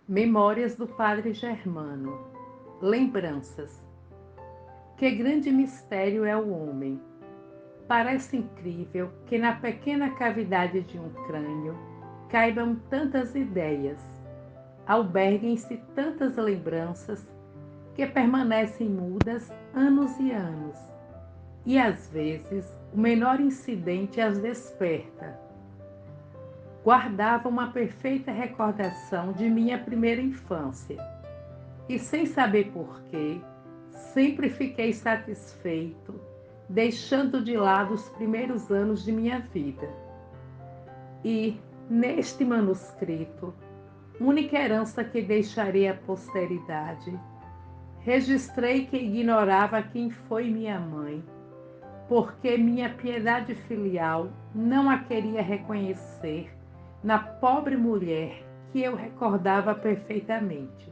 Memórias do Padre Germano. Lembranças. Que grande mistério é o homem! Parece incrível que na pequena cavidade de um crânio caibam tantas ideias, alberguem-se tantas lembranças que permanecem mudas anos e anos, e às vezes o menor incidente as desperta. Guardava uma perfeita recordação de minha primeira infância e, sem saber porquê, sempre fiquei satisfeito, deixando de lado os primeiros anos de minha vida. E, neste manuscrito, única herança que deixarei à posteridade, registrei que ignorava quem foi minha mãe, porque minha piedade filial não a queria reconhecer na pobre mulher que eu recordava perfeitamente.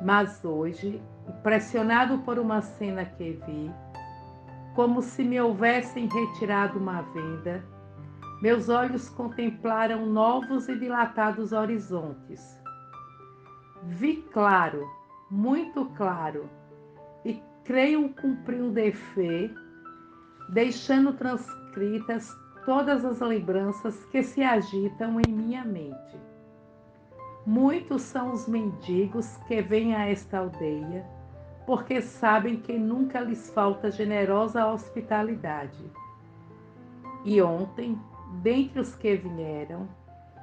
Mas hoje, impressionado por uma cena que vi, como se me houvessem retirado uma venda, meus olhos contemplaram novos e dilatados horizontes. Vi claro, muito claro, e creio cumprir um dever, deixando transcritas todas as lembranças que se agitam em minha mente. Muitos são os mendigos que vêm a esta aldeia, porque sabem que nunca lhes falta generosa hospitalidade. E ontem, dentre os que vieram,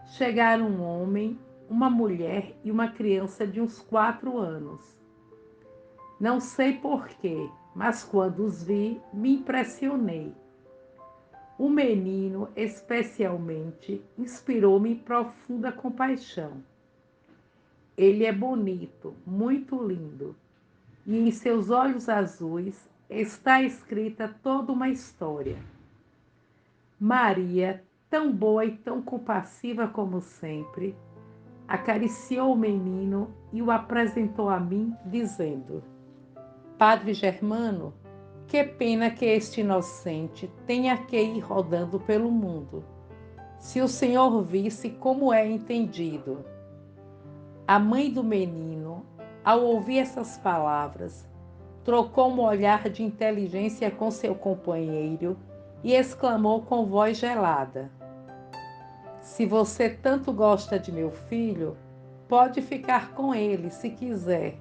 chegaram um homem, uma mulher e uma criança de uns 4 anos. Não sei porquê, mas quando os vi, me impressionei. O menino, especialmente, inspirou-me profunda compaixão. Ele é bonito, muito lindo, e em seus olhos azuis está escrita toda uma história. Maria, tão boa e tão compassiva como sempre, acariciou o menino e o apresentou a mim, dizendo: Padre Germano, que pena que este inocente tenha que ir rodando pelo mundo. Se o senhor visse como é entendido. A mãe do menino, ao ouvir essas palavras, trocou um olhar de inteligência com seu companheiro e exclamou com voz gelada: Se você tanto gosta de meu filho, pode ficar com ele se quiser.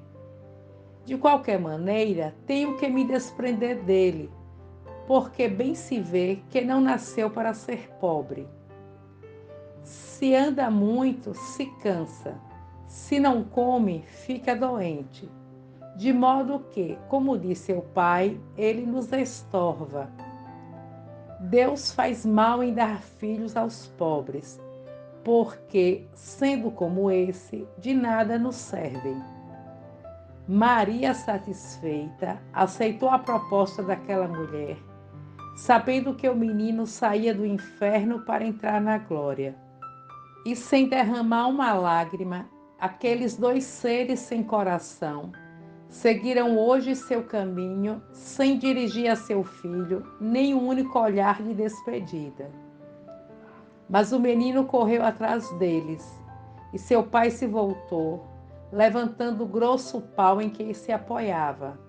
De qualquer maneira, tenho que me desprender dele, porque bem se vê que não nasceu para ser pobre. Se anda muito, se cansa. Se não come, fica doente. De modo que, como disse o pai, ele nos estorva. Deus faz mal em dar filhos aos pobres, porque, sendo como esse, de nada nos servem. Maria, satisfeita, aceitou a proposta daquela mulher, sabendo que o menino saía do inferno para entrar na glória. E sem derramar uma lágrima, aqueles 2 seres sem coração seguiram hoje seu caminho sem dirigir a seu filho nem um único olhar de despedida. Mas o menino correu atrás deles e seu pai se voltou, levantando o grosso pau em que se apoiava.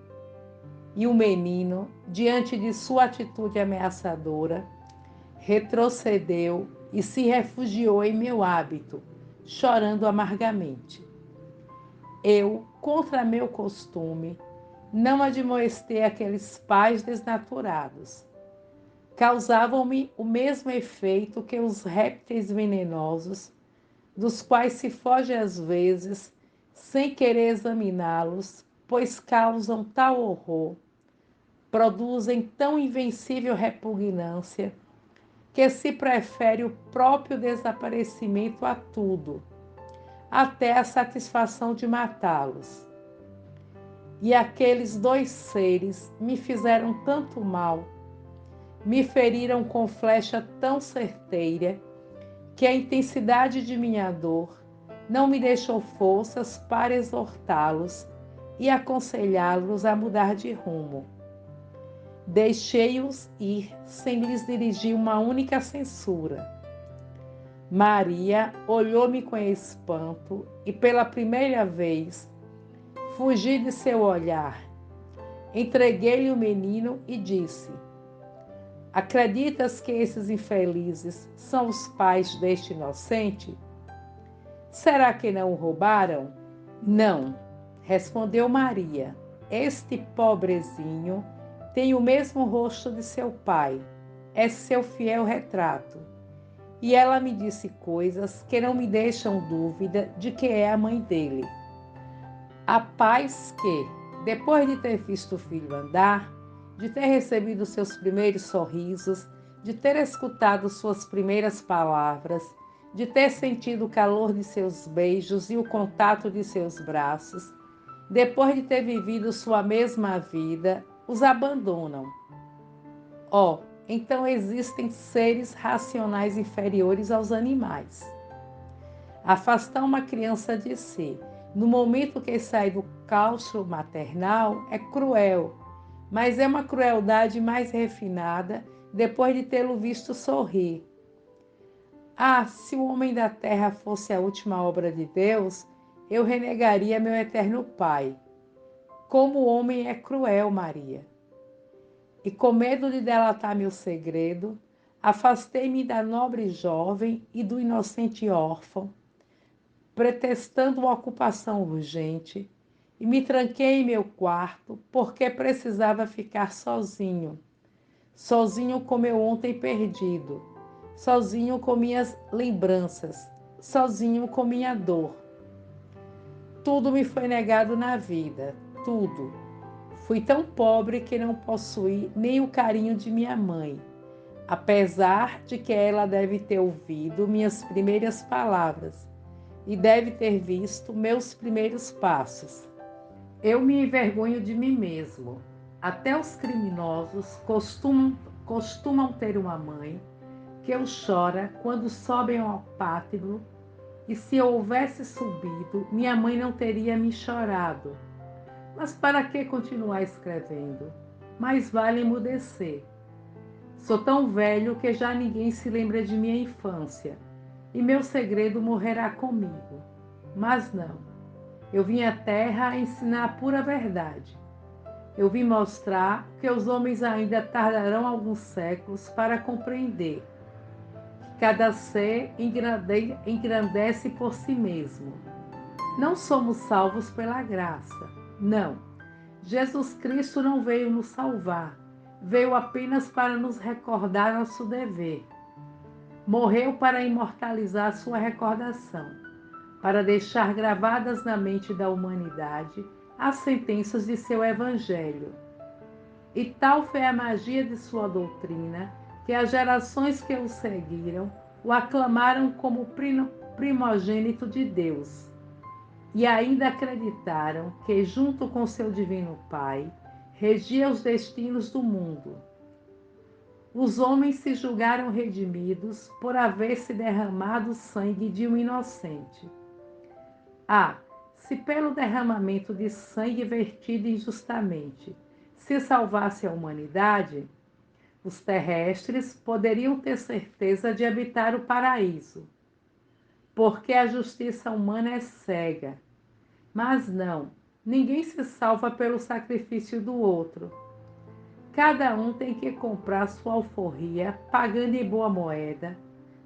E o menino, diante de sua atitude ameaçadora, retrocedeu e se refugiou em meu hábito, chorando amargamente. Eu, contra meu costume, não admoestei aqueles pais desnaturados. Causavam-me o mesmo efeito que os répteis venenosos, dos quais se foge às vezes, sem querer examiná-los, pois causam tal horror, produzem tão invencível repugnância, que se prefere o próprio desaparecimento a tudo, até a satisfação de matá-los. E aqueles 2 seres me fizeram tanto mal, me feriram com flecha tão certeira, que a intensidade de minha dor não me deixou forças para exortá-los e aconselhá-los a mudar de rumo. Deixei-os ir sem lhes dirigir uma única censura. Maria olhou-me com espanto e, pela primeira vez, fugi de seu olhar. Entreguei-lhe o menino e disse: Acreditas que esses infelizes são os pais deste inocente? Será que não o roubaram? Não, respondeu Maria. Este pobrezinho tem o mesmo rosto de seu pai. É seu fiel retrato. E ela me disse coisas que não me deixam dúvida de que é a mãe dele. A paz que, depois de ter visto o filho andar, de ter recebido seus primeiros sorrisos, de ter escutado suas primeiras palavras, de ter sentido o calor de seus beijos e o contato de seus braços, depois de ter vivido sua mesma vida, os abandonam. Oh, então existem seres racionais inferiores aos animais. Afastar uma criança de si, no momento que sai do claustro maternal, é cruel, mas é uma crueldade mais refinada depois de tê-lo visto sorrir. Ah, se o homem da terra fosse a última obra de Deus, eu renegaria meu eterno Pai. Como o homem é cruel, Maria. E com medo de delatar meu segredo, afastei-me da nobre jovem e do inocente órfão, pretextando uma ocupação urgente, e me tranquei em meu quarto porque precisava ficar sozinho. Sozinho com meu ontem perdido, sozinho com minhas lembranças, sozinho com minha dor. Tudo me foi negado na vida, tudo. Fui tão pobre que não possuí nem o carinho de minha mãe, apesar de que ela deve ter ouvido minhas primeiras palavras e deve ter visto meus primeiros passos. Eu me envergonho de mim mesmo. Até os criminosos costumam ter uma mãe que eu chora quando sobem ao pátio, e se eu houvesse subido, minha mãe não teria me chorado. Mas para que continuar escrevendo? Mais vale emudecer. Sou tão velho que já ninguém se lembra de minha infância, e meu segredo morrerá comigo. Mas não, eu vim à Terra a ensinar a pura verdade. Eu vim mostrar que os homens ainda tardarão alguns séculos para compreender que cada ser engrandece por si mesmo. Não somos salvos pela graça. Não. Jesus Cristo não veio nos salvar. Veio apenas para nos recordar nosso dever. Morreu para imortalizar sua recordação, para deixar gravadas na mente da humanidade as sentenças de seu evangelho. E tal foi a magia de sua doutrina que as gerações que o seguiram o aclamaram como primogênito de Deus. E ainda acreditaram que, junto com seu divino Pai, regia os destinos do mundo. Os homens se julgaram redimidos por haver se derramado o sangue de um inocente. Ah, se pelo derramamento de sangue vertido injustamente se salvasse a humanidade, os terrestres poderiam ter certeza de habitar o paraíso, porque a justiça humana é cega. Mas não, ninguém se salva pelo sacrifício do outro. Cada um tem que comprar sua alforria, pagando em boa moeda,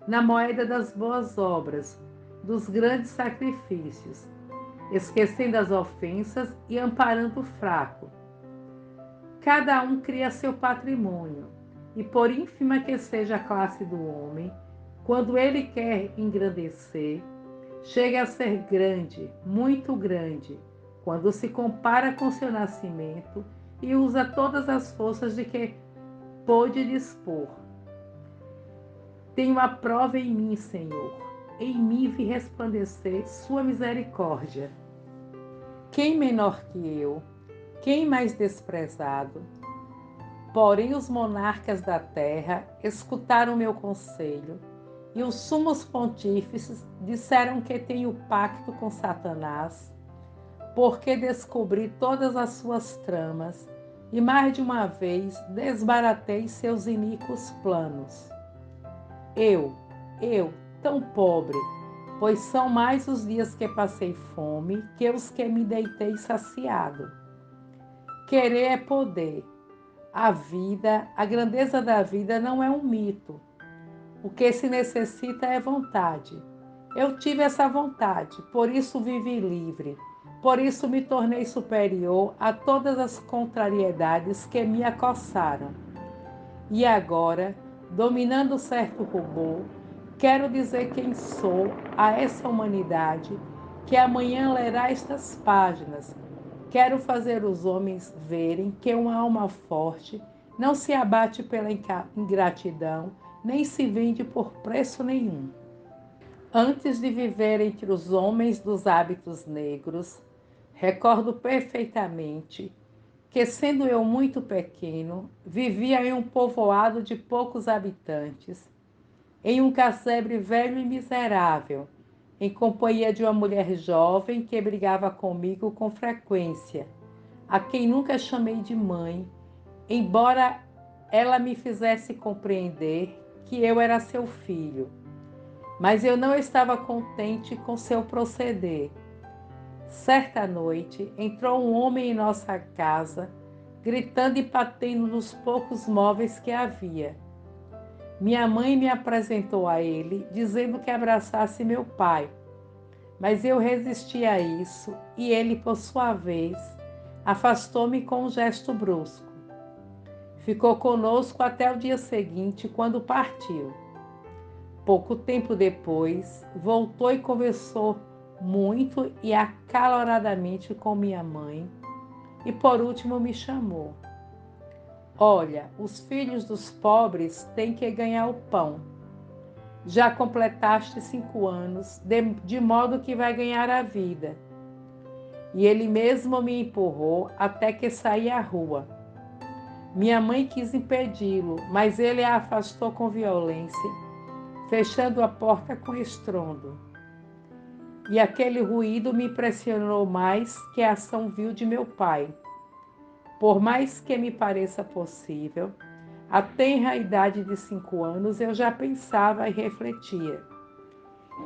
na moeda das boas obras, dos grandes sacrifícios, esquecendo as ofensas e amparando o fraco. Cada um cria seu patrimônio, e por ínfima que seja a classe do homem, quando ele quer engrandecer, chega a ser grande, muito grande, quando se compara com seu nascimento e usa todas as forças de que pôde dispor. Tenho a prova em mim, Senhor. Em mim vi resplandecer sua misericórdia. Quem menor que eu? Quem mais desprezado? Porém os monarcas da terra escutaram meu conselho, e os sumos pontífices disseram que tenho pacto com Satanás, porque descobri todas as suas tramas, e mais de uma vez desbaratei seus iníquos planos. Eu, tão pobre, pois são mais os dias que passei fome que os que me deitei saciado. Querer é poder. A vida, a grandeza da vida não é um mito. O que se necessita é vontade. Eu tive essa vontade, por isso vivi livre. Por isso me tornei superior a todas as contrariedades que me acossaram. E agora, dominando certo rubor, quero dizer quem sou a essa humanidade que amanhã lerá estas páginas. Quero fazer os homens verem que uma alma forte não se abate pela ingratidão, nem se vende por preço nenhum. Antes de viver entre os homens dos hábitos negros, recordo perfeitamente que, sendo eu muito pequeno, vivia em um povoado de poucos habitantes, em um casebre velho e miserável, em companhia de uma mulher jovem que brigava comigo com frequência, a quem nunca chamei de mãe, embora ela me fizesse compreender que eu era seu filho. Mas eu não estava contente com seu proceder. Certa noite, entrou um homem em nossa casa, gritando e batendo nos poucos móveis que havia. Minha mãe me apresentou a ele, dizendo que abraçasse meu pai, mas eu resisti a isso e ele, por sua vez, afastou-me com um gesto brusco. Ficou conosco até o dia seguinte, quando partiu. Pouco tempo depois, voltou e conversou muito e acaloradamente com minha mãe e, por último, me chamou. Olha, os filhos dos pobres têm que ganhar o pão. Já completaste 5 anos, de modo que vai ganhar a vida. E ele mesmo me empurrou até que saí à rua. Minha mãe quis impedi-lo, mas ele a afastou com violência, fechando a porta com estrondo. E aquele ruído me impressionou mais que a ação vil de meu pai. Por mais que me pareça possível, à tenra idade de 5 anos eu já pensava e refletia.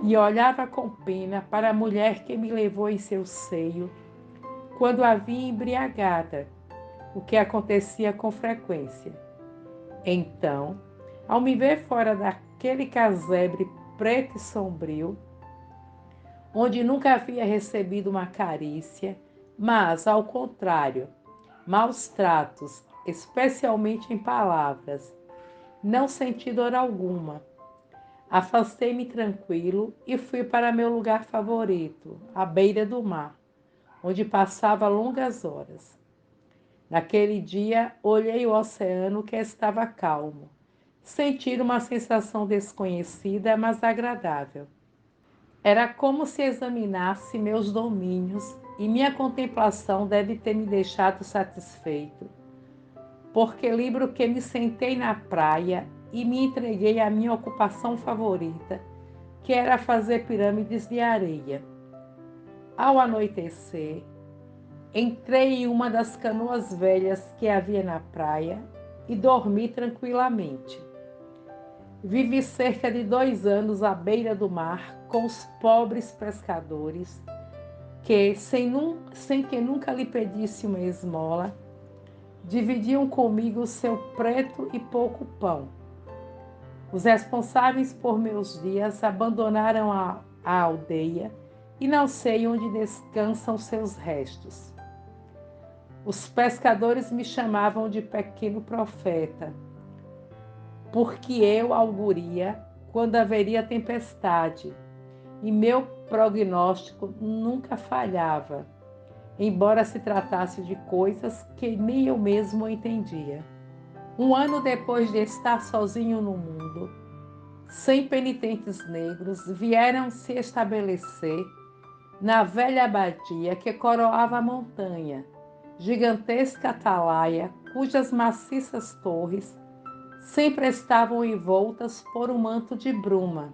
E olhava com pena para a mulher que me levou em seu seio quando a vi embriagada, o que acontecia com frequência. Então, ao me ver fora daquele casebre preto e sombrio, onde nunca havia recebido uma carícia, mas, ao contrário, maus tratos, especialmente em palavras, não senti dor alguma. Afastei-me tranquilo e fui para meu lugar favorito, à beira do mar, onde passava longas horas. Naquele dia, olhei o oceano que estava calmo. Senti uma sensação desconhecida, mas agradável. Era como se examinasse meus domínios e minha contemplação deve ter me deixado satisfeito, porque lembro que me sentei na praia e me entreguei à minha ocupação favorita, que era fazer pirâmides de areia. Ao anoitecer, entrei em uma das canoas velhas que havia na praia e dormi tranquilamente. Vivi cerca de 2 anos à beira do mar com os pobres pescadores que, sem que nunca lhe pedisse uma esmola, dividiam comigo o seu preto e pouco pão. Os responsáveis por meus dias abandonaram a aldeia e não sei onde descansam seus restos. Os pescadores me chamavam de pequeno profeta, porque eu auguria quando haveria tempestade, e meu prognóstico nunca falhava, embora se tratasse de coisas que nem eu mesmo entendia. 1 ano depois de estar sozinho no mundo, 100 penitentes negros vieram se estabelecer na velha abadia que coroava a montanha, gigantesca atalaia, cujas maciças torres sempre estavam envoltas por um manto de bruma.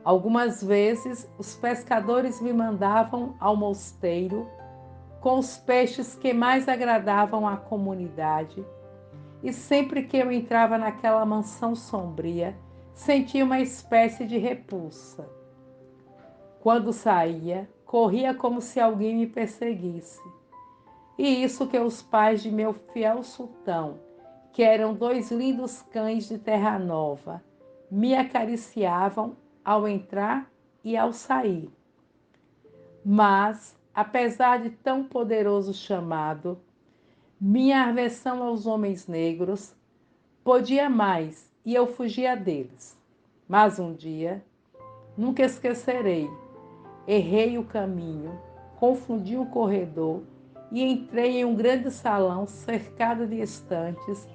Algumas vezes, os pescadores me mandavam ao mosteiro com os peixes que mais agradavam à comunidade, e sempre que eu entrava naquela mansão sombria, Senti uma espécie de repulsa. Quando saía, corria como se alguém me perseguisse. E isso que os pais de meu fiel sultão, que eram dois lindos cães de terra nova, me acariciavam ao entrar e ao sair. Mas, apesar de tão poderoso chamado, minha aversão aos homens negros podia mais e eu fugia deles. Mas um dia, nunca esquecerei, errei o caminho, confundi o corredor e entrei em um grande salão cercado de estantes,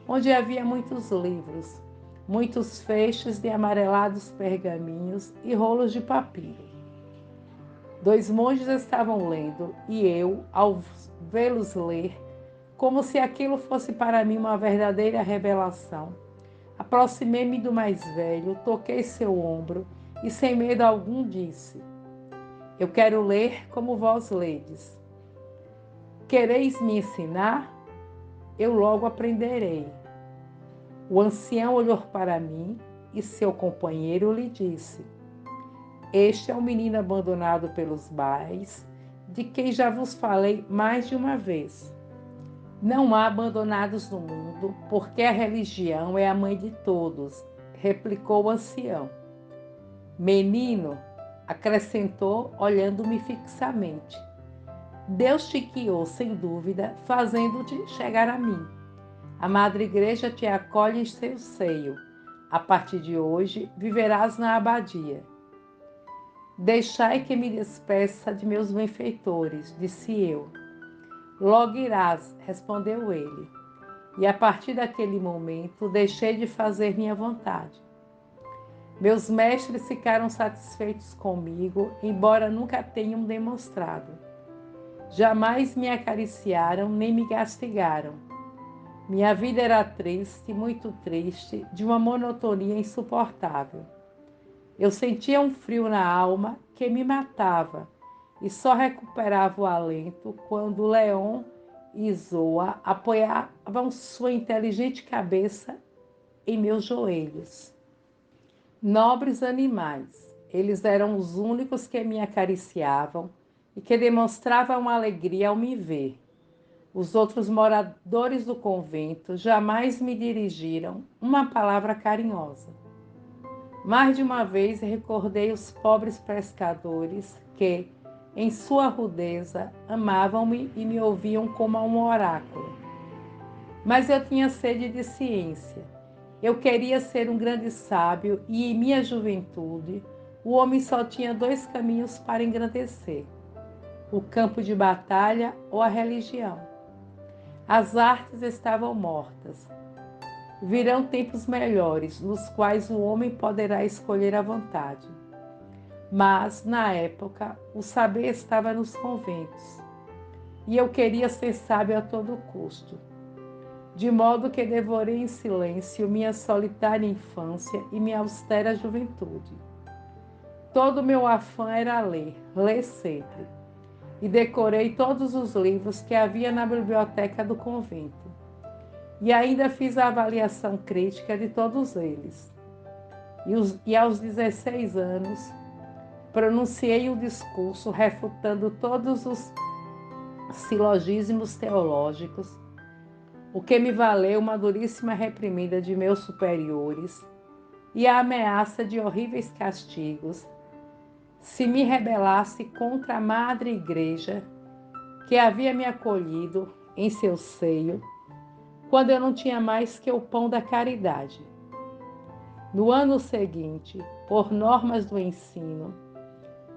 onde havia muitos livros, muitos feixes de amarelados pergaminhos e rolos de papiro. Dois monges estavam lendo e eu, ao vê-los ler, como se aquilo fosse para mim uma verdadeira revelação, aproximei-me do mais velho, toquei seu ombro e, sem medo algum, disse: Eu quero ler como vós ledes. Quereis me ensinar? Eu logo aprenderei. O ancião olhou para mim e seu companheiro lhe disse: Este é um menino abandonado pelos pais, de quem já vos falei mais de uma vez. Não há abandonados no mundo, porque a religião é a mãe de todos, replicou o ancião. Menino, acrescentou, olhando-me fixamente, Deus te guiou, sem dúvida, fazendo-te chegar a mim. A Madre Igreja te acolhe em seu seio. A partir de hoje, viverás na abadia. Deixai que me despeça de meus benfeitores, disse eu. Logo irás, respondeu ele. E a partir daquele momento, deixei de fazer minha vontade. Meus mestres ficaram satisfeitos comigo, embora nunca tenham demonstrado. Jamais me acariciaram nem me castigaram. Minha vida era triste, muito triste, de uma monotonia insuportável. Eu sentia um frio na alma que me matava e só recuperava o alento quando Leon e Zoa apoiavam sua inteligente cabeça em meus joelhos. Nobres animais, eles eram os únicos que me acariciavam e que demonstravam alegria ao me ver. Os outros moradores do convento jamais me dirigiram uma palavra carinhosa. Mais de uma vez recordei os pobres pescadores que, em sua rudeza, amavam-me e me ouviam como a um oráculo. Mas eu tinha sede de ciência. Eu queria ser um grande sábio e, em minha juventude, o homem só tinha dois caminhos para engrandecer: o campo de batalha ou a religião. As artes estavam mortas. Virão tempos melhores, nos quais o homem poderá escolher à vontade. Mas, na época, o saber estava nos conventos, e eu queria ser sábio a todo custo. De modo que devorei em silêncio minha solitária infância e minha austera juventude. Todo o meu afã era ler, ler sempre, e decorei todos os livros que havia na biblioteca do convento. E ainda fiz a avaliação crítica de todos eles. E aos 16 anos, pronunciei um discurso refutando todos os silogismos teológicos, o que me valeu uma duríssima reprimenda de meus superiores e a ameaça de horríveis castigos se me rebelasse contra a Madre Igreja que havia me acolhido em seu seio quando eu não tinha mais que o pão da caridade. No ano seguinte, por normas do ensino,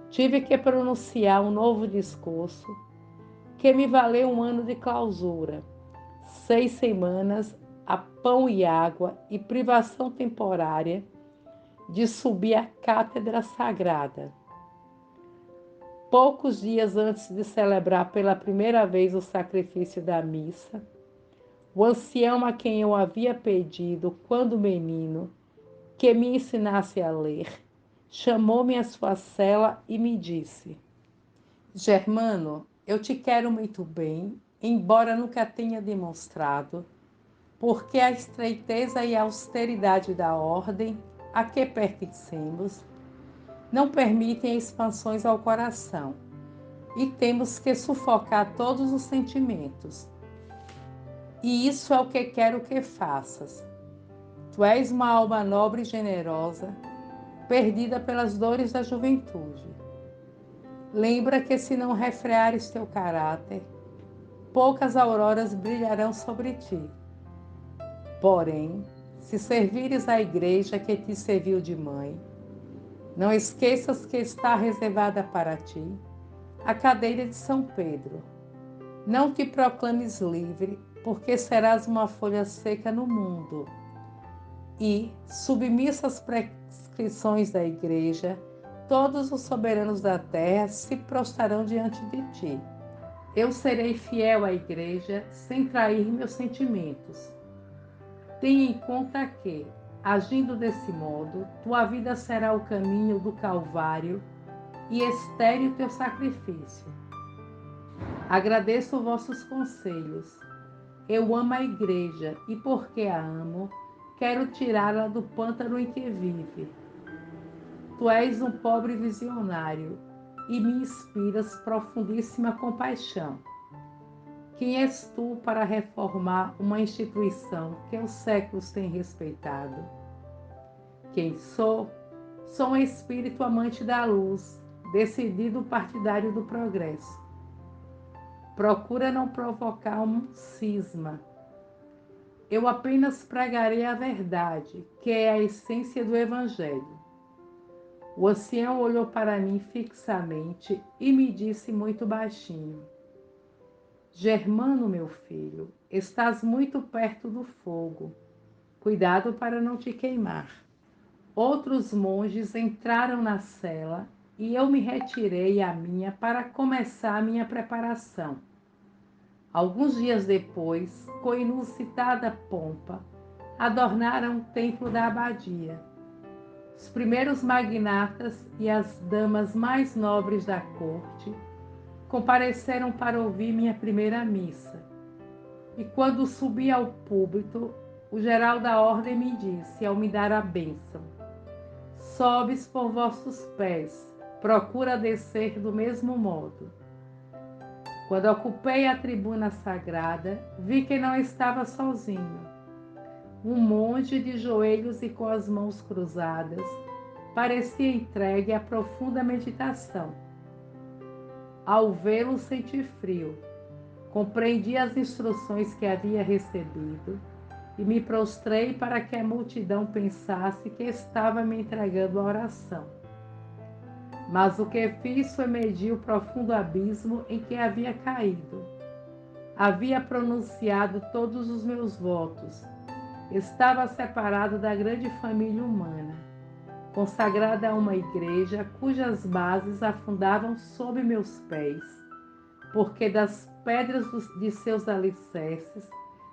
tive que pronunciar um novo discurso que me valeu um ano de clausura, 6 semanas a pão e água e privação temporária de subir à cátedra sagrada. Poucos dias antes de celebrar pela primeira vez o sacrifício da missa, o ancião a quem eu havia pedido, quando menino, que me ensinasse a ler, chamou-me à sua cela e me disse: Germano, eu te quero muito bem, embora nunca tenha demonstrado, porque a estreiteza e a austeridade da ordem a que pertencemos não permitem expansões ao coração e temos que sufocar todos os sentimentos. E isso é o que quero que faças. Tu és uma alma nobre e generosa, perdida pelas dores da juventude. Lembra que se não refreares teu caráter, poucas auroras brilharão sobre ti. Porém, se servires a igreja que te serviu de mãe, não esqueças que está reservada para ti a cadeira de São Pedro. Não te proclames livre, porque serás uma folha seca no mundo. E, submissa às prescrições da igreja, todos os soberanos da terra se prostrarão diante de ti. Eu serei fiel à igreja, sem trair meus sentimentos. Tenha em conta que, agindo desse modo, tua vida será o caminho do Calvário e estéril teu sacrifício. Agradeço vossos conselhos. Eu amo a igreja e, porque a amo, quero tirá-la do pântano em que vive. Tu és um pobre visionário e me inspiras profundíssima compaixão. Quem és tu para reformar uma instituição que os séculos têm respeitado? Quem sou? Sou um espírito amante da luz, decidido partidário do progresso. Procura não provocar um cisma. Eu apenas pregarei a verdade, que é a essência do Evangelho. O ancião olhou para mim fixamente e me disse muito baixinho: Germano, meu filho, estás muito perto do fogo. Cuidado para não te queimar. Outros monges entraram na cela e eu me retirei à minha para começar a minha preparação. Alguns dias depois, com inusitada pompa, adornaram o templo da abadia. Os primeiros magnatas e as damas mais nobres da corte compareceram para ouvir minha primeira missa. E quando subi ao púlpito, o geral da ordem me disse, ao me dar a bênção: Sobes por vossos pés, procura descer do mesmo modo. Quando ocupei a tribuna sagrada, vi que não estava sozinho. Um monge de joelhos e com as mãos cruzadas parecia entregue a profunda meditação. Ao vê-lo, senti frio. Compreendi as instruções que havia recebido e me prostrei para que a multidão pensasse que estava me entregando a oração. Mas o que fiz foi medir o profundo abismo em que havia caído. Havia pronunciado todos os meus votos. Estava separado da grande família humana, consagrada a uma igreja cujas bases afundavam sob meus pés, porque das pedras de seus alicerces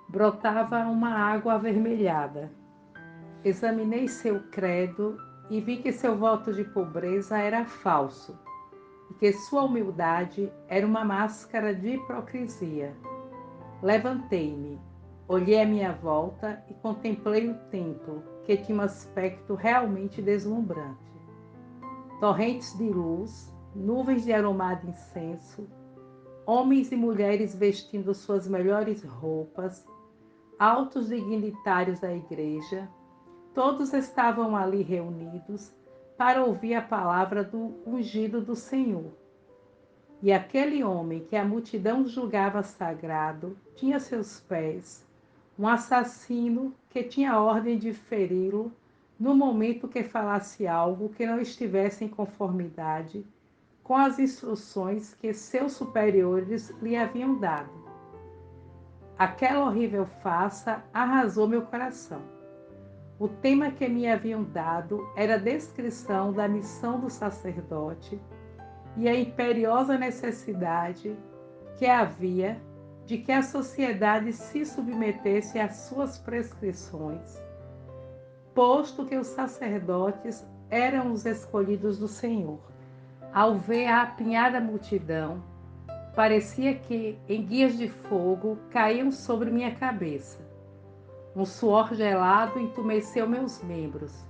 brotava uma água avermelhada. Examinei seu credo e vi que seu voto de pobreza era falso e que sua humildade era uma máscara de hipocrisia. Levantei-me, olhei à minha volta e contemplei o templo, que tinha um aspecto realmente deslumbrante. Torrentes de luz, nuvens de aromado incenso, homens e mulheres vestindo suas melhores roupas, altos dignitários da igreja, todos estavam ali reunidos para ouvir a palavra do ungido do Senhor. E aquele homem que a multidão julgava sagrado tinha a seus pés um assassino que tinha ordem de feri-lo no momento que falasse algo que não estivesse em conformidade com as instruções que seus superiores lhe haviam dado. Aquela horrível farsa arrasou meu coração. O tema que me haviam dado era a descrição da missão do sacerdote e a imperiosa necessidade que havia de que a sociedade se submetesse às suas prescrições, posto que os sacerdotes eram os escolhidos do Senhor. Ao ver a apinhada multidão, parecia que, em guias de fogo, caíam sobre minha cabeça. Um suor gelado entumeceu meus membros.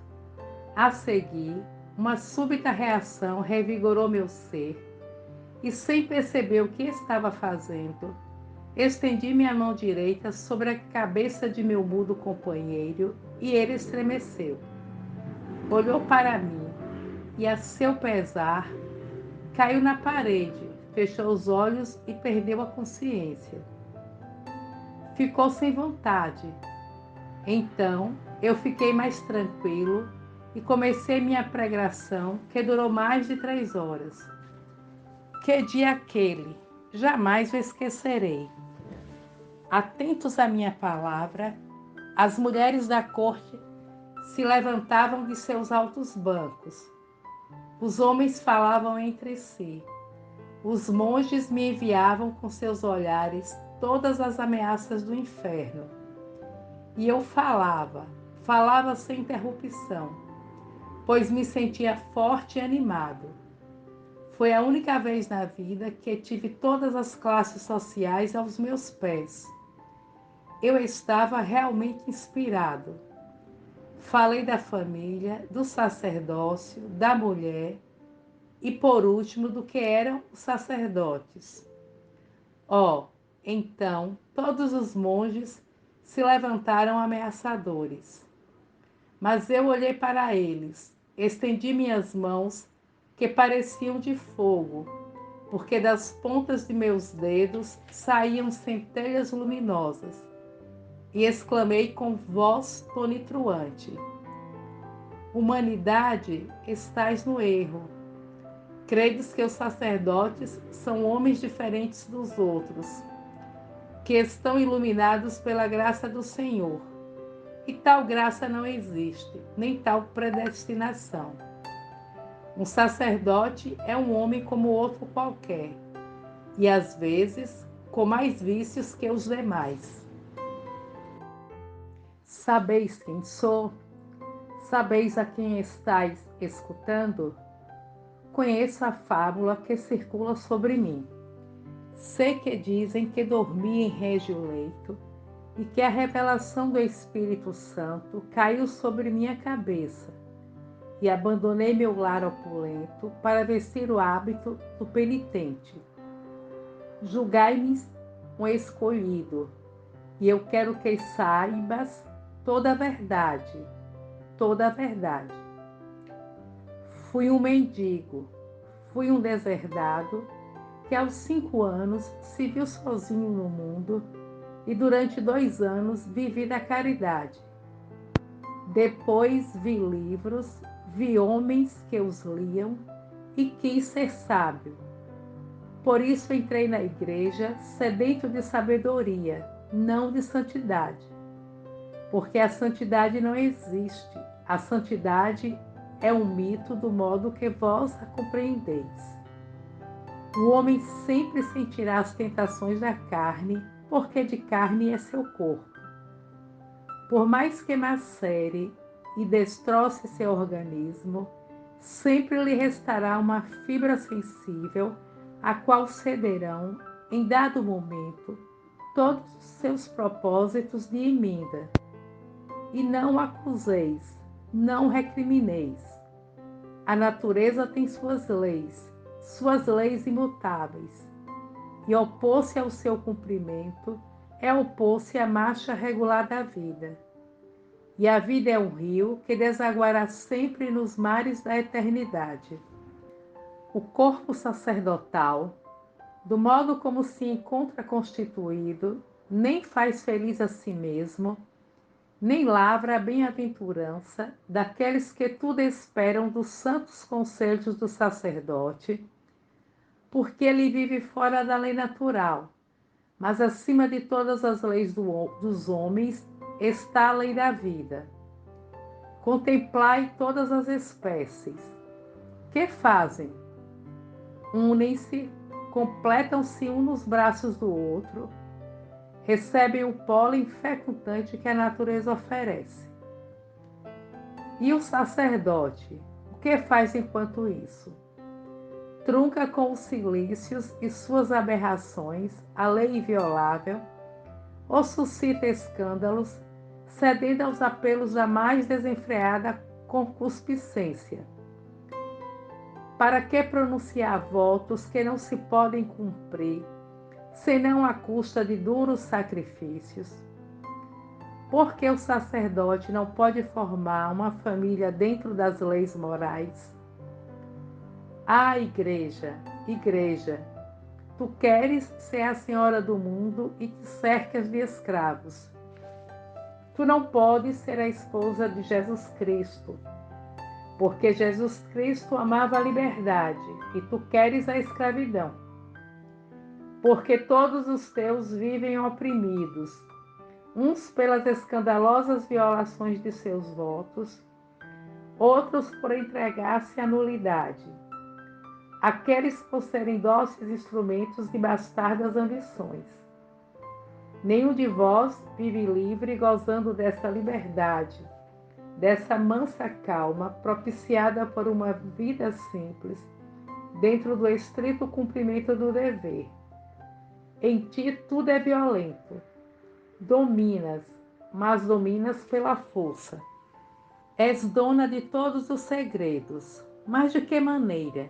A seguir, uma súbita reação revigorou meu ser e, sem perceber o que estava fazendo, estendi minha mão direita sobre a cabeça de meu mudo companheiro e ele estremeceu. Olhou para mim e, a seu pesar, caiu na parede, fechou os olhos e perdeu a consciência. Ficou sem vontade. Então, eu fiquei mais tranquilo e comecei minha pregação, que durou mais de 3 horas. Que dia aquele! Jamais o esquecerei. Atentos à minha palavra, as mulheres da corte se levantavam de seus altos bancos. Os homens falavam entre si. Os monges me enviavam com seus olhares todas as ameaças do inferno. E eu falava sem interrupção, pois me sentia forte e animado. Foi a única vez na vida que tive todas as classes sociais aos meus pés. Eu estava realmente inspirado. Falei da família, do sacerdócio, da mulher e, por último, do que eram os sacerdotes. Então, todos os monges se levantaram ameaçadores. Mas eu olhei para eles, estendi minhas mãos, que pareciam de fogo, porque das pontas de meus dedos saíam centelhas luminosas, e exclamei com voz tonitruante: Humanidade, estais no erro. Credes que os sacerdotes são homens diferentes dos outros, que estão iluminados pela graça do Senhor. E tal graça não existe, nem tal predestinação. Um sacerdote é um homem como outro qualquer, e às vezes com mais vícios que os demais. Sabeis quem sou? Sabeis a quem estáis escutando? Conheço a fábula que circula sobre mim. Sei que dizem que dormi em régio leito e que a revelação do Espírito Santo caiu sobre minha cabeça e abandonei meu lar opulento para vestir o hábito do penitente. Julgai-me um escolhido, e eu quero que saibas toda a verdade, toda a verdade. Fui um mendigo, fui um deserdado, que aos 5 anos se viu sozinho no mundo e durante 2 anos vivi da caridade. Depois vi livros, vi homens que os liam e quis ser sábio. Por isso entrei na igreja sedento de sabedoria, não de santidade. Porque a santidade não existe. A santidade é um mito do modo que vós a compreendeis. O homem sempre sentirá as tentações da carne, porque de carne é seu corpo. Por mais que macere e destroce seu organismo, sempre lhe restará uma fibra sensível, a qual cederão, em dado momento, todos os seus propósitos de emenda. E não acuseis, não recrimineis. A natureza tem suas leis imutáveis, e opor-se ao seu cumprimento é opor-se à marcha regular da vida. E a vida é um rio que desaguará sempre nos mares da eternidade. O corpo sacerdotal, do modo como se encontra constituído, nem faz feliz a si mesmo, nem lavra a bem-aventurança daqueles que tudo esperam dos santos conselhos do sacerdote, porque ele vive fora da lei natural, mas acima de todas as leis dos homens está a lei da vida. Contemplai todas as espécies. Que fazem? Unem-se, completam-se um nos braços do outro, recebem o pólen fecundante que a natureza oferece. E o sacerdote, o que faz enquanto isso? Trunca com os silícios e suas aberrações a lei inviolável, ou suscita escândalos, cedendo aos apelos da mais desenfreada concupiscência. Para que pronunciar votos que não se podem cumprir, senão à custa de duros sacrifícios? Porque o sacerdote não pode formar uma família dentro das leis morais? Ah, igreja, igreja, tu queres ser a senhora do mundo e te cercas de escravos. Tu não podes ser a esposa de Jesus Cristo, porque Jesus Cristo amava a liberdade e tu queres a escravidão. Porque todos os teus vivem oprimidos, uns pelas escandalosas violações de seus votos, outros por entregar-se à nulidade, aqueles por serem dóceis instrumentos de bastardas ambições. Nenhum de vós vive livre gozando dessa liberdade, dessa mansa calma propiciada por uma vida simples, dentro do estrito cumprimento do dever. Em ti tudo é violento. Dominas, mas dominas pela força. És dona de todos os segredos, mas de que maneira?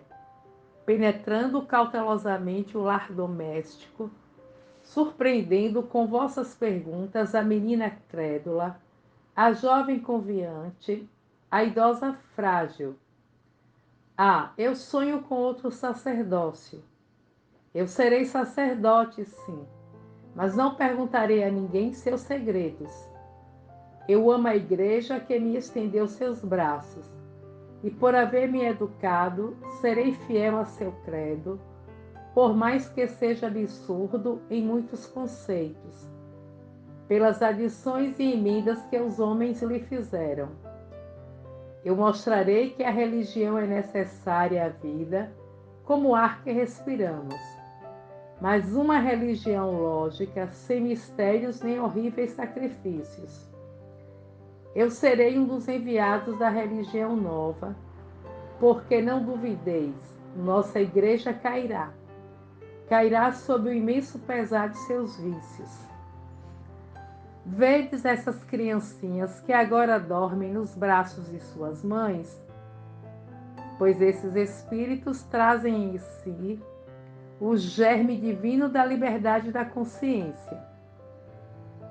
Penetrando cautelosamente o lar doméstico, surpreendendo com vossas perguntas a menina crédula, a jovem confiante, a idosa frágil. Ah, eu sonho com outro sacerdócio. Eu serei sacerdote, sim, mas não perguntarei a ninguém seus segredos. Eu amo a igreja que me estendeu seus braços, e por haver me educado, serei fiel a seu credo, por mais que seja absurdo em muitos conceitos, pelas adições e emendas que os homens lhe fizeram. Eu mostrarei que a religião é necessária à vida, como o ar que respiramos, mas uma religião lógica, sem mistérios nem horríveis sacrifícios. Eu serei um dos enviados da religião nova, porque não duvideis, nossa igreja cairá. Cairá sob o imenso pesar de seus vícios. Vedes essas criancinhas que agora dormem nos braços de suas mães? Pois esses espíritos trazem em si o germe divino da liberdade da consciência.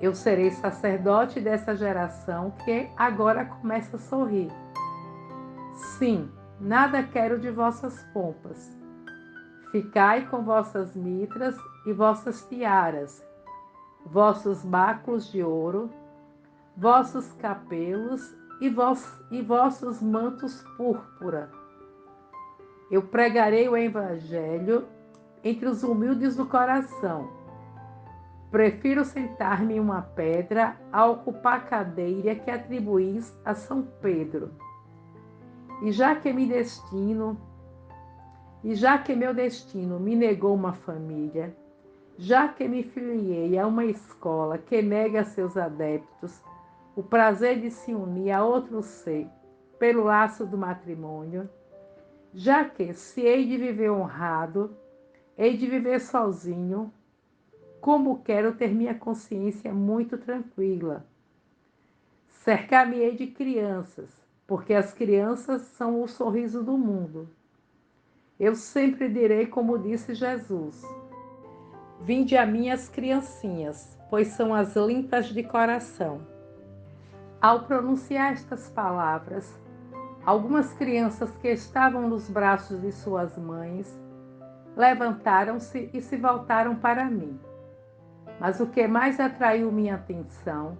Eu serei sacerdote dessa geração que agora começa a sorrir. Sim, nada quero de vossas pompas. Ficai com vossas mitras e vossas tiaras, vossos báculos de ouro, vossos capelos e vossos mantos púrpura. Eu pregarei o evangelho entre os humildes do coração. Prefiro sentar-me em uma pedra a ocupar a cadeira que atribuís a São Pedro. E já que meu destino me negou uma família, já que me filiei a uma escola que nega a seus adeptos o prazer de se unir a outro ser pelo laço do matrimônio, já que, se hei de viver honrado, hei de viver sozinho, como quero ter minha consciência muito tranquila. Cercar-me-ei de crianças, porque as crianças são o sorriso do mundo. Eu sempre direi como disse Jesus: vinde a mim as criancinhas, pois são as limpas de coração. Ao pronunciar estas palavras, algumas crianças que estavam nos braços de suas mães levantaram-se e se voltaram para mim. Mas o que mais atraiu minha atenção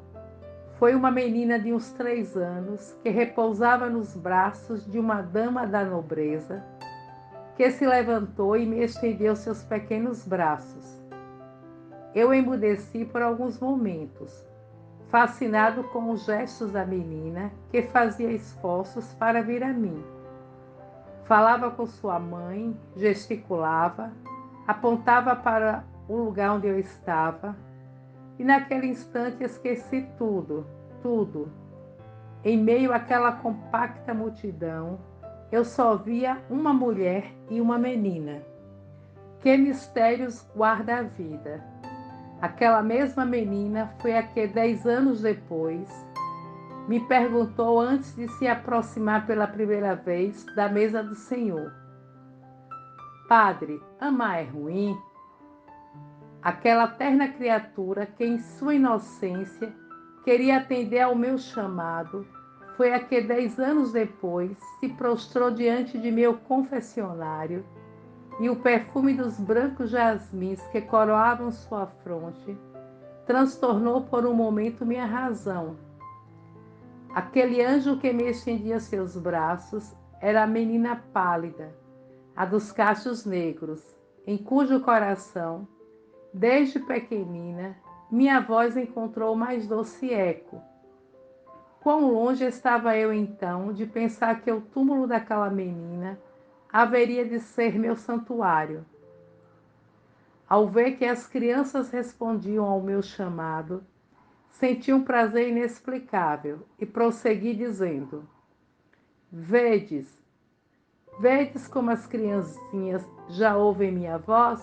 foi uma menina de uns 3 anos que repousava nos braços de uma dama da nobreza, que se levantou e me estendeu seus pequenos braços. Eu emudeci por alguns momentos, fascinado com os gestos da menina, que fazia esforços para vir a mim. Falava com sua mãe, gesticulava, apontava para o lugar onde eu estava, e naquele instante esqueci tudo. Em meio àquela compacta multidão, eu só via uma mulher e uma menina. Que mistérios guarda a vida! Aquela mesma menina foi a que 10 anos depois me perguntou antes de se aproximar pela primeira vez da mesa do Senhor: Padre, amar é ruim? Aquela terna criatura que, em sua inocência, queria atender ao meu chamado, foi a que 10 anos depois se prostrou diante de meu confessionário, e o perfume dos brancos jasmins que coroavam sua fronte transtornou por um momento minha razão. Aquele anjo que me estendia seus braços era a menina pálida, a dos cachos negros, em cujo coração, desde pequenina, minha voz encontrou mais doce eco. Quão longe estava eu então de pensar que o túmulo daquela menina haveria de ser meu santuário. Ao ver que as crianças respondiam ao meu chamado, senti um prazer inexplicável e prossegui dizendo: Vedes, vedes como as criancinhas já ouvem minha voz?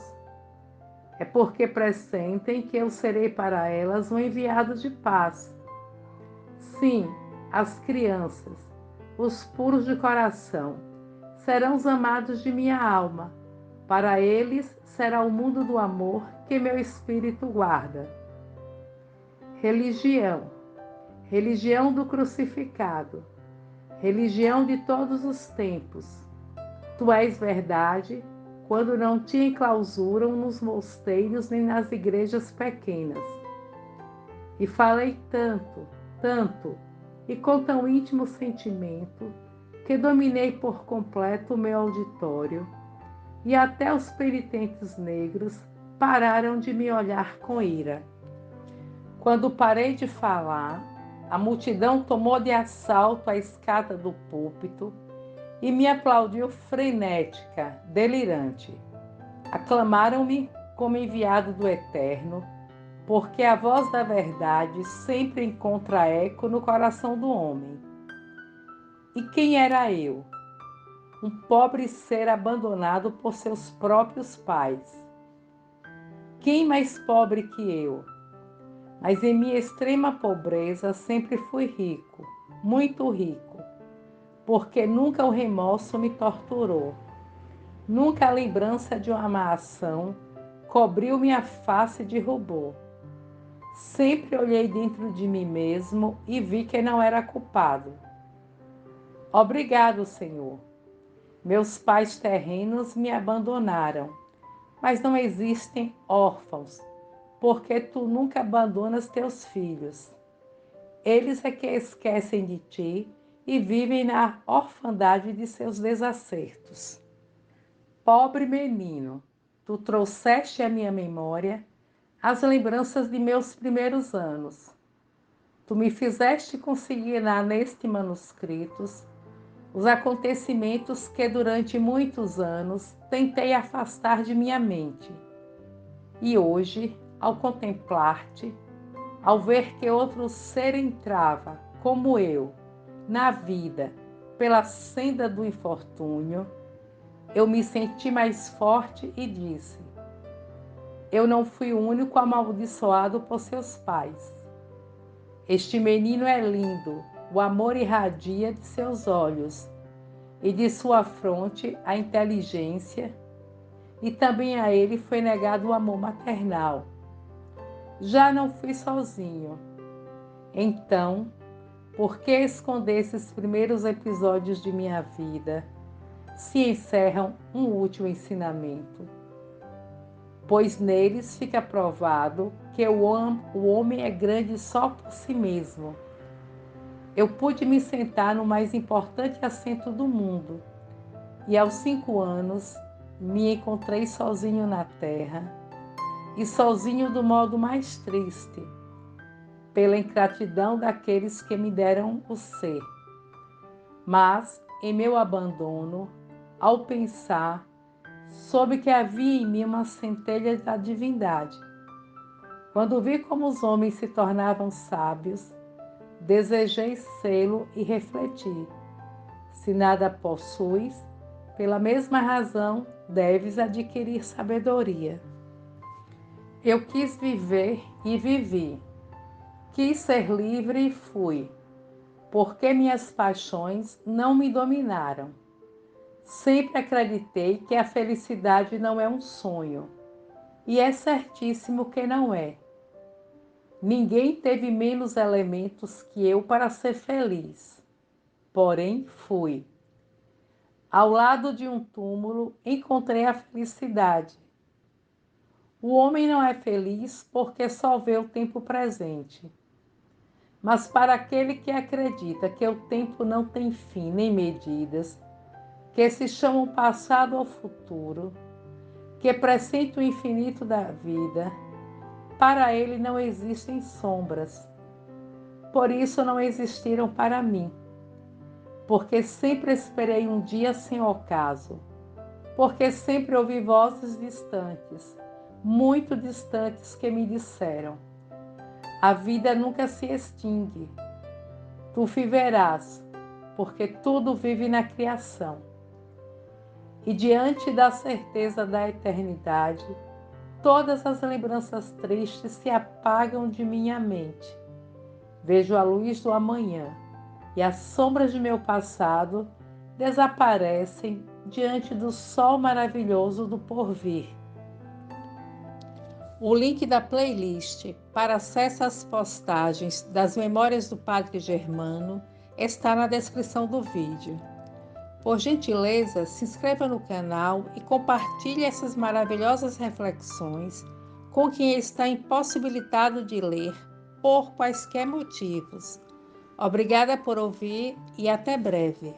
É porque pressentem que eu serei para elas um enviado de paz. Sim, as crianças, os puros de coração, serão os amados de minha alma. Para eles será o mundo do amor que meu espírito guarda. Religião, religião do crucificado, religião de todos os tempos. Tu és verdade quando não te enclausuram nos mosteiros nem nas igrejas pequenas. E falei tanto, tanto, e com tão íntimo sentimento, que dominei por completo o meu auditório, e até os penitentes negros pararam de me olhar com ira. Quando parei de falar, a multidão tomou de assalto a escada do púlpito e me aplaudiu frenética, delirante. Aclamaram-me como enviado do Eterno, porque a voz da verdade sempre encontra eco no coração do homem. E quem era eu? Um pobre ser abandonado por seus próprios pais. Quem mais pobre que eu? Mas em minha extrema pobreza sempre fui rico, muito rico, porque nunca o remorso me torturou. Nunca a lembrança de uma má ação cobriu minha face de rubor. Sempre olhei dentro de mim mesmo e vi que não era culpado. Obrigado, Senhor. Meus pais terrenos me abandonaram, mas não existem órfãos, porque tu nunca abandonas teus filhos. Eles é que esquecem de ti e vivem na orfandade de seus desacertos. Pobre menino, tu trouxeste à minha memória as lembranças de meus primeiros anos. Tu me fizeste consignar neste manuscritos os acontecimentos que durante muitos anos tentei afastar de minha mente. E hoje, ao contemplar-te, ao ver que outro ser entrava, como eu, na vida, pela senda do infortúnio, eu me senti mais forte e disse: eu não fui o único amaldiçoado por seus pais. Este menino é lindo, o amor irradia de seus olhos, e de sua fronte a inteligência, e também a ele foi negado o amor maternal. Já não fui sozinho. Então, por que esconder esses primeiros episódios de minha vida, se encerram um útil ensinamento? Pois neles fica provado que o homem é grande só por si mesmo. Eu pude me sentar no mais importante assento do mundo, e aos 5 anos me encontrei sozinho na terra, e sozinho do modo mais triste, pela ingratidão daqueles que me deram o ser. Mas, em meu abandono, ao pensar, soube que havia em mim uma centelha da divindade. Quando vi como os homens se tornavam sábios, desejei sê-lo e refleti: se nada possuis, pela mesma razão deves adquirir sabedoria. Eu quis viver e vivi. Quis ser livre e fui. porque minhas paixões não me dominaram. Sempre acreditei que a felicidade não é um sonho, e é certíssimo que não é. Ninguém teve menos elementos que eu para ser feliz, porém fui. Ao lado de um túmulo encontrei a felicidade. O homem não é feliz porque só vê o tempo presente. Mas para aquele que acredita que o tempo não tem fim nem medidas, que se chamam passado ou futuro, que pressente o infinito da vida, para ele não existem sombras. Por isso não existiram para mim, porque sempre esperei um dia sem ocaso, porque sempre ouvi vozes distantes, muito distantes, que me disseram: a vida nunca se extingue, tu viverás, porque tudo vive na criação. E diante da certeza da eternidade, todas as lembranças tristes se apagam de minha mente. Vejo a luz do amanhã e as sombras de meu passado desaparecem diante do sol maravilhoso do porvir. O link da playlist para acesso às postagens das Memórias do Padre Germano está na descrição do vídeo. Por gentileza, se inscreva no canal e compartilhe essas maravilhosas reflexões com quem está impossibilitado de ler por quaisquer motivos. Obrigada por ouvir e até breve.